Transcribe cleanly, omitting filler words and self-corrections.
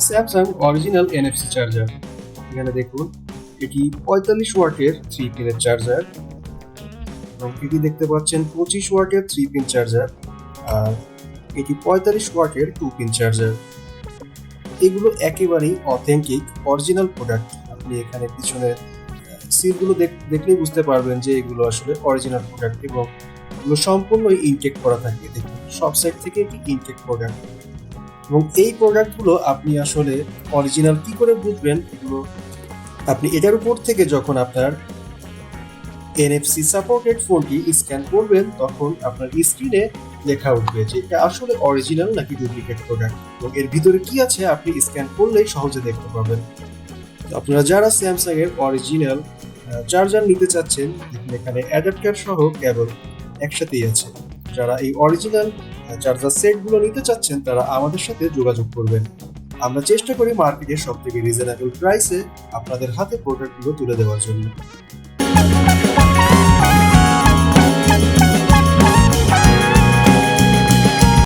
Samsung original NFC charger. এখানে দেখুন, এটি 45 ওয়াটের 3 পিনের চার্জার এবং এটি দেখতে পাচ্ছেন 25 ওয়াটের 3 পিন চার্জার, আর এটি 45 ওয়াটের 2 পিন চার্জার। এগুলো একেবারেই অথেন্টিক অরিজিনাল প্রোডাক্ট। আপনি এখানে পিছনে সিলগুলো দেখলেই বুঝতে পারবেন যে এগুলো আসলে অরিজিনাল প্রোডাক্ট এবং এগুলো সম্পূর্ণই ইনটেক করা থাকে। দেখুন, সব সাইড থেকে এটি ইনটেক প্রোডাক্ট এবং এই প্রোডাক্টগুলো আপনি আসলে অরিজিনাল কি করে বুঝবেন? এগুলো আপনি এটার উপর থেকে যখন আপনার এনএফসি সাপোর্টেড ফোনটি স্ক্যান করবেন, তখন আপনার স্ক্রিনে লেখা উঠবে যে এটা আসলে অরিজিনাল নাকি ডুপ্লিকেট প্রোডাক্ট, এবং এর ভিতরে কি আছে আপনি স্ক্যান করলেই সহজে দেখতে পাবেন। তো আপনারা যারা স্যামসাং এর অরিজিনাল চার্জার নিতে চাচ্ছেন, দেখুন এখানে অ্যাডাপ্টার সহ কেবল একসাথেই আছে। যারা এই অরিজিনাল চার্জার সেটগুলো নিতে চাচ্ছেন তারা আমাদের সাথে যোগাযোগ করবেন। আমরা চেষ্টা করি মার্কেটের সবথেকে রিজনেবল প্রাইসে আপনাদের হাতে প্রোডাক্টগুলো তুলে দেওয়ার জন্য।